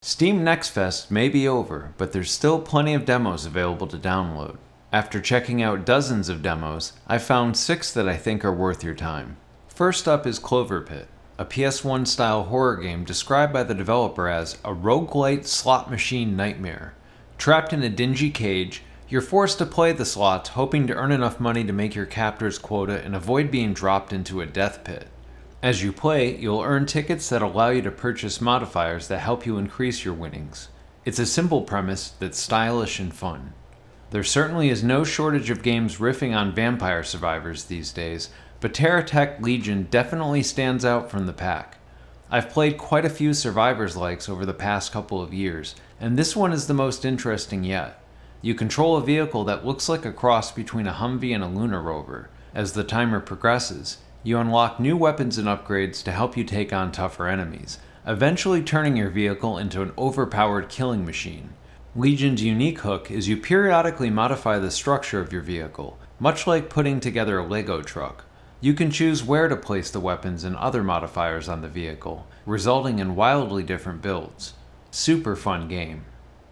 Steam Next Fest may be over, but there's still plenty of demos available to download. After checking out dozens of demos, I found 6 that I think are worth your time. First up is CloverPit, a PS1 style horror game described by the developer as a roguelite slot machine nightmare. Trapped in a dingy cage, you're forced to play the slots hoping to earn enough money to make your captor's quota and avoid being dropped into a death pit. As you play, you'll earn tickets that allow you to purchase modifiers that help you increase your winnings. It's a simple premise that's stylish and fun. There certainly is no shortage of games riffing on vampire survivors these days, but TerraTech Legion definitely stands out from the pack. I've played quite a few survivors-likes over the past couple of years, and this one is the most interesting yet. You control a vehicle that looks like a cross between a Humvee and a lunar rover. As the timer progresses, you unlock new weapons and upgrades to help you take on tougher enemies, eventually turning your vehicle into an overpowered killing machine. Legion's unique hook is you periodically modify the structure of your vehicle, much like putting together a Lego truck. You can choose where to place the weapons and other modifiers on the vehicle, resulting in wildly different builds. Super fun game.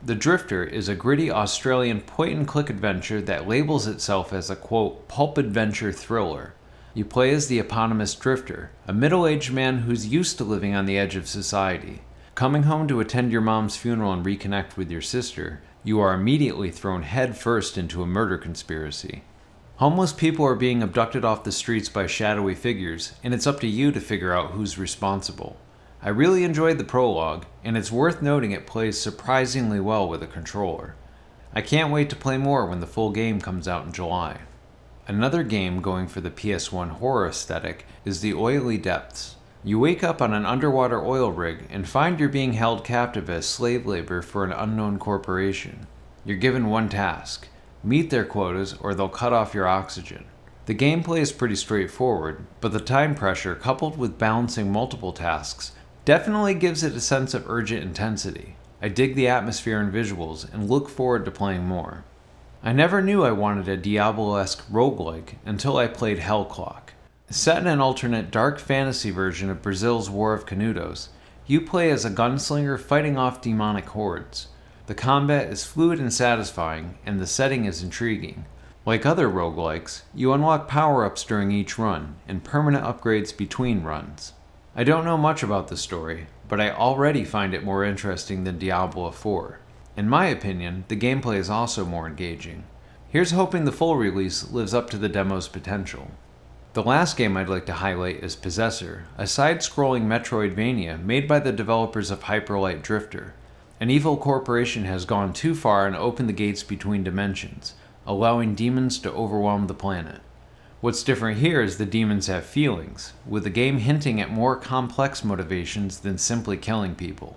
The Drifter is a gritty Australian point-and-click adventure that labels itself as a, quote, pulp adventure thriller. You play as the eponymous Drifter, a middle-aged man who's used to living on the edge of society. Coming home to attend your mom's funeral and reconnect with your sister, you are immediately thrown headfirst into a murder conspiracy. Homeless people are being abducted off the streets by shadowy figures, and it's up to you to figure out who's responsible. I really enjoyed the prologue, and it's worth noting it plays surprisingly well with a controller. I can't wait to play more when the full game comes out in July. Another game going for the PS1 horror aesthetic is The Oily Depths. You wake up on an underwater oil rig and find you're being held captive as slave labor for an unknown corporation. You're given one task: meet their quotas or they'll cut off your oxygen. The gameplay is pretty straightforward, but the time pressure coupled with balancing multiple tasks definitely gives it a sense of urgent intensity. I dig the atmosphere and visuals and look forward to playing more. I never knew I wanted a Diablo-esque roguelike until I played Hellclock. Set in an alternate dark fantasy version of Brazil's War of Canudos, you play as a gunslinger fighting off demonic hordes. The combat is fluid and satisfying, and the setting is intriguing. Like other roguelikes, you unlock power-ups during each run, and permanent upgrades between runs. I don't know much about the story, but I already find it more interesting than Diablo 4. In my opinion, the gameplay is also more engaging. Here's hoping the full release lives up to the demo's potential. The last game I'd like to highlight is Possessor, a side-scrolling Metroidvania made by the developers of Hyperlight Drifter. An evil corporation has gone too far and opened the gates between dimensions, allowing demons to overwhelm the planet. What's different here is the demons have feelings, with the game hinting at more complex motivations than simply killing people.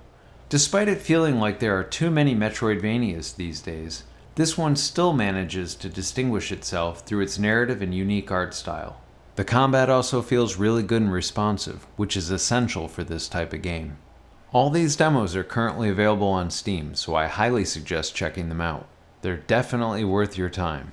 Despite it feeling like there are too many Metroidvanias these days, this one still manages to distinguish itself through its narrative and unique art style. The combat also feels really good and responsive, which is essential for this type of game. All these demos are currently available on Steam, so I highly suggest checking them out. They're definitely worth your time.